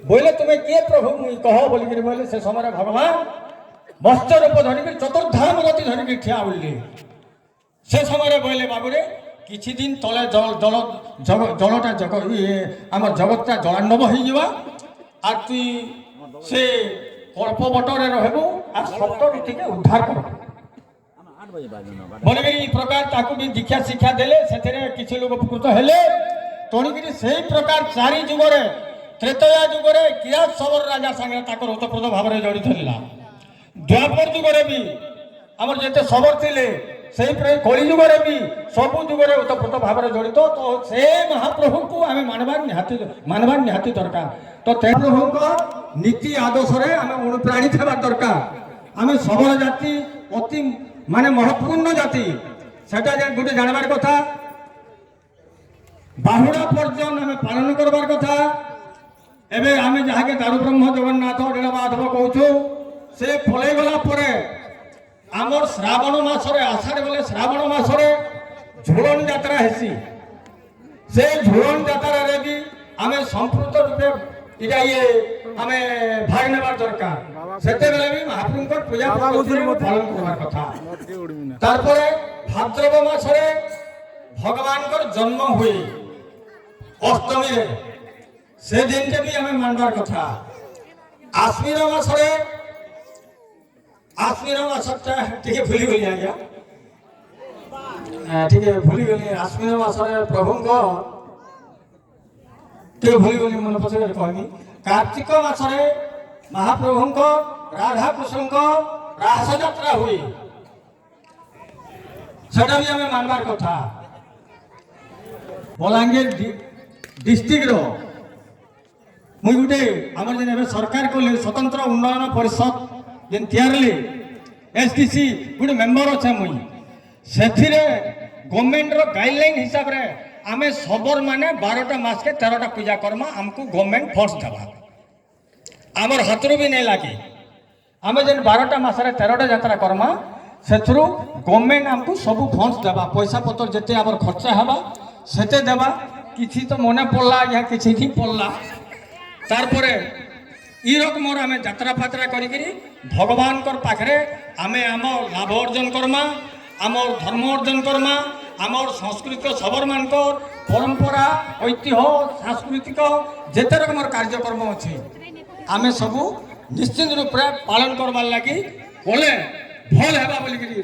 बोले तुम्हें किए प्रभु मुई कह बोलिक बोले से समय भगवान मत्स्य रूप धरिक चतुर्धाम रति धरिक ठिया उठले से समय बोले बाबूरे किछि दिन तले जल जल जलटा जग आम जगतटा जलाण्डव हो तुई से कल्प बटरे रहबू आ सप्त ऋतु के उद्धार कर बोलिक प्रकार ताकू भी दीक्षा शिक्षा देले से किसी लोग उपकृत हेले तेणुक से प्रकार चारि जुगरे त्रेतया जुगरे किरात सबर राजा संगे ताकर ओतप्रोत भाव में जड़ित था द्वापर जुगरे भी आमर जिते सबर थे से कली जुगरे भी सबु जुगरे ओतप्रोत भाव में जड़ित तो से महाप्रभु को आम मानवार निहाती दरकार तो प्रभु नीति आदर्श आम अनुप्राणित होगा दरकार आम सबल जाति अति माने महत्वपूर्ण जाति सेटा गोटे जानवर कथा बाहुड़ा पर्यटन आम पालन करवार कथा एबे आमे जहाँके दारू ब्रह्म जगन्नाथ नीलमाधव कहूँ से फल गला परे आमर श्रावण मासरे आषाढ़ गले श्रावण मासरे झोलन यात्रा हेसी से झोलन यात्रा भी आमे संपूर्ण रूपे इटा ये आमे भाग नेबार दरकार सेते बेले भी महाप्रभुकर पूजा पालन करवार कथा तारपरे भाद्रव मासरे भगवानकर जन्म हुए अष्टमी रे से दिन के भी हमें मानवार कथा आश्विन मासरे आश्विन मासटा टिके भूली गली आज्ञा टिके भूली गली आश्विन मासरे प्रभु को टिके भूली गली मन पछे कहमी कार्तिक मासरे महाप्रभु को राधा कृष्ण को रास यात्रा हुई सेटा भी हमें मानवार कथा बलांगीर डिस्ट्रिक्ट रो मुई गोटे आमर जेन सरकार कले स्वतंत्र उन्नयन परिषद जेन तैयारली एसटीसी गोटे मेम्बर अच्छे मुई से गवर्नमेंट रो गाइडलाइन हिसाब रे आमे सबर माने 12टा मास के 13टा पूजा करमा हमको गवर्नमेंट फंड्स देवा आमर हाथरू भी नहीं लगे आमे जेन 12टा मास रे 13टा यात्रा करमा सेथरु गवर्नमेंट हमको सब फंड्स देवा पैसा पत्र जेते आमर खर्चा हवा सेते देवा किछि तो मने पड़ला या किछि थी पड़ला तारपरे ई रकम आम यात्रा फात्रा करी भगवान पाखे आमे आम लाभ अर्जन करमा आम धर्म अर्जन करमा आम सांस्कृतिक सबर मान परंपरा ऐतिह्य सांस्कृतिक जेते रकम कार्यक्रम अच्छे आमे सबू निश्चित रूप से पालन करवार लगी कले भल है बोलिकी